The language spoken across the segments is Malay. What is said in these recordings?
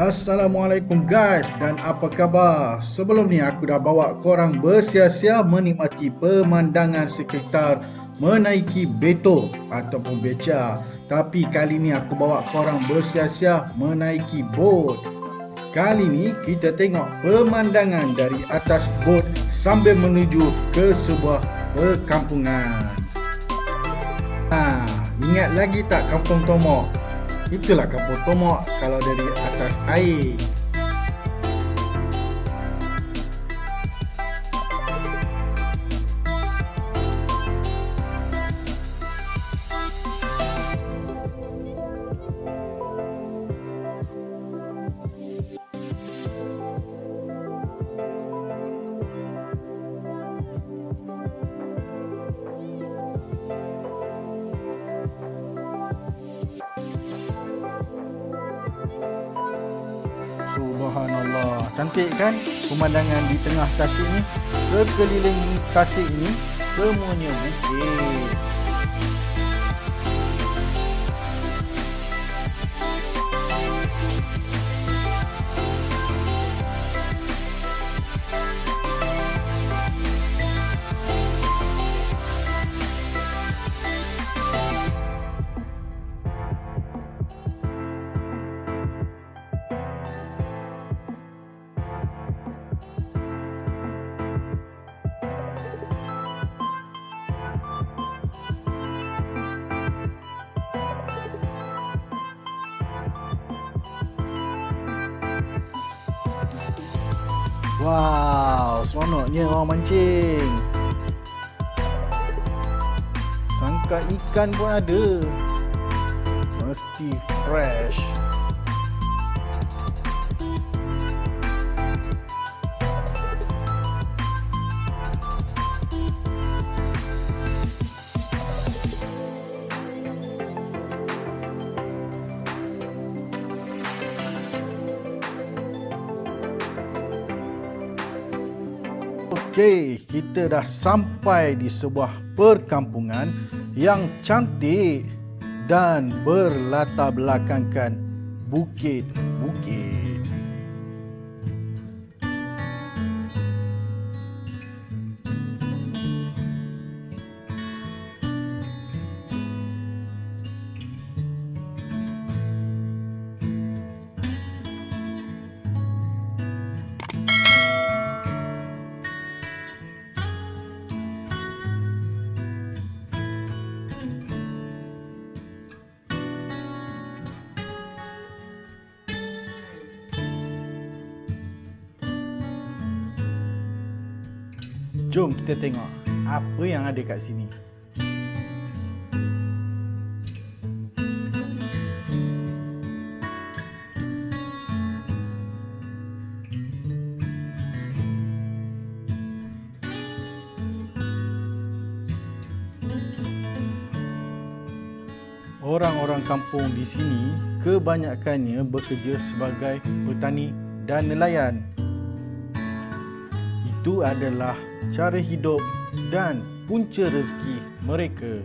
Assalamualaikum guys, dan apa khabar? Sebelum ni aku dah bawa korang bersia-sia menikmati pemandangan sekitar menaiki beto ataupun beca. Tapi kali ni aku bawa korang bersia-sia menaiki bot. Kali ni kita tengok pemandangan dari atas bot sambil menuju ke sebuah perkampungan. Ingat lagi tak Kampung Tomok? Itulah Kampung Tomok kalau dari atas air. Subhanallah, cantik kan pemandangan di tengah tasik ni. Sekeliling tasik ini semuanya bukit. Wow, seronoknya orang mancing. Sangka ikan pun ada. Mesti fresh. Okey, kita dah sampai di sebuah perkampungan yang cantik dan berlatar belakangkan bukit-bukit. Jom kita tengok apa yang ada kat sini. Orang-orang kampung di sini kebanyakannya bekerja sebagai petani dan nelayan. Itu adalah cara hidup dan punca rezeki mereka.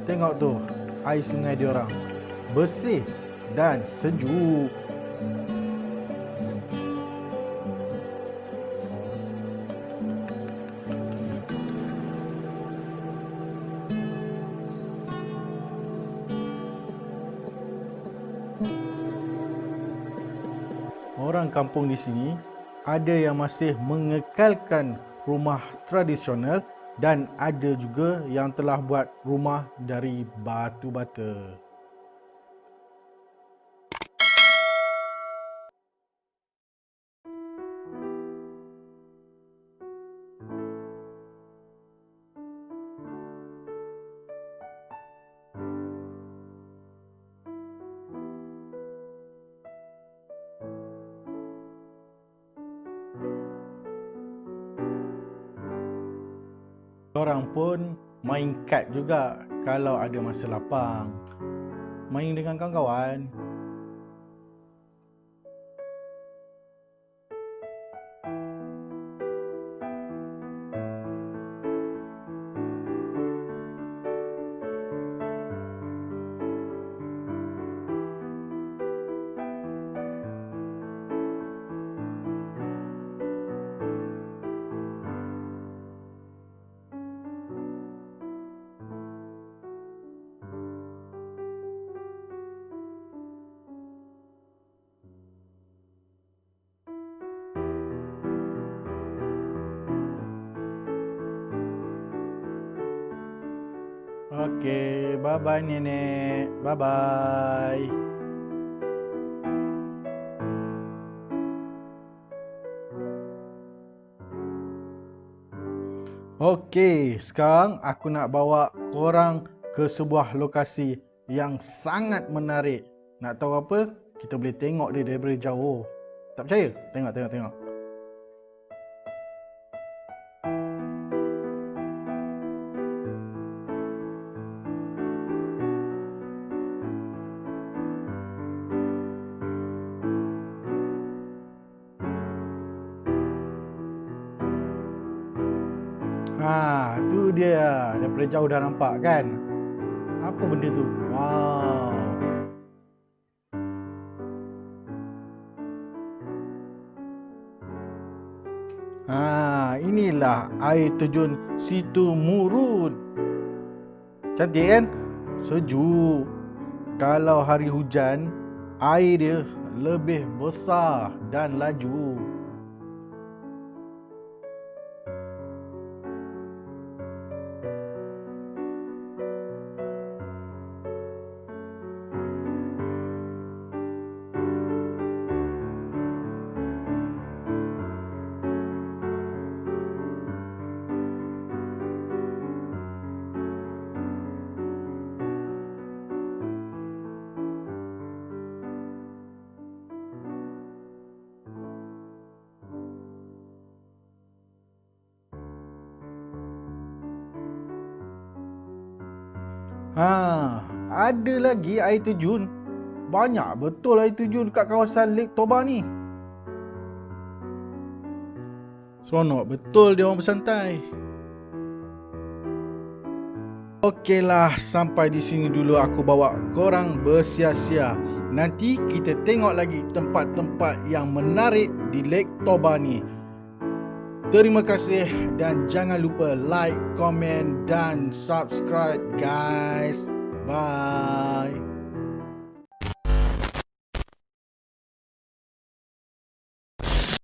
Tengok tu, air sungai diorang bersih dan sejuk. Orang kampung di sini ada yang masih mengekalkan rumah tradisional dan ada juga yang telah buat rumah dari batu bata. Orang pun main kad juga kalau ada masa lapang. Main dengan kawan-kawan. Okey, bye-bye nenek. Bye-bye. Okey, sekarang aku nak bawa korang ke sebuah lokasi yang sangat menarik. Nak tahu apa? Kita boleh tengok dia daripada jauh. Tak percaya? Tengok. Tu dia. Daripada jauh dah nampak kan? Apa benda tu? Wow. Inilah air terjun Situ Murun. Cantik kan? Sejuk. Kalau hari hujan, air dia lebih besar dan laju. Ada lagi air terjun. Banyak betul air terjun dekat kawasan Lake Toba ni. Seronok betul dia orang bersantai. Okeylah, sampai di sini dulu aku bawa korang bersia-sia. Nanti kita tengok lagi tempat-tempat yang menarik di Lake Toba ni. Terima kasih dan jangan lupa like, komen dan subscribe guys. Bye.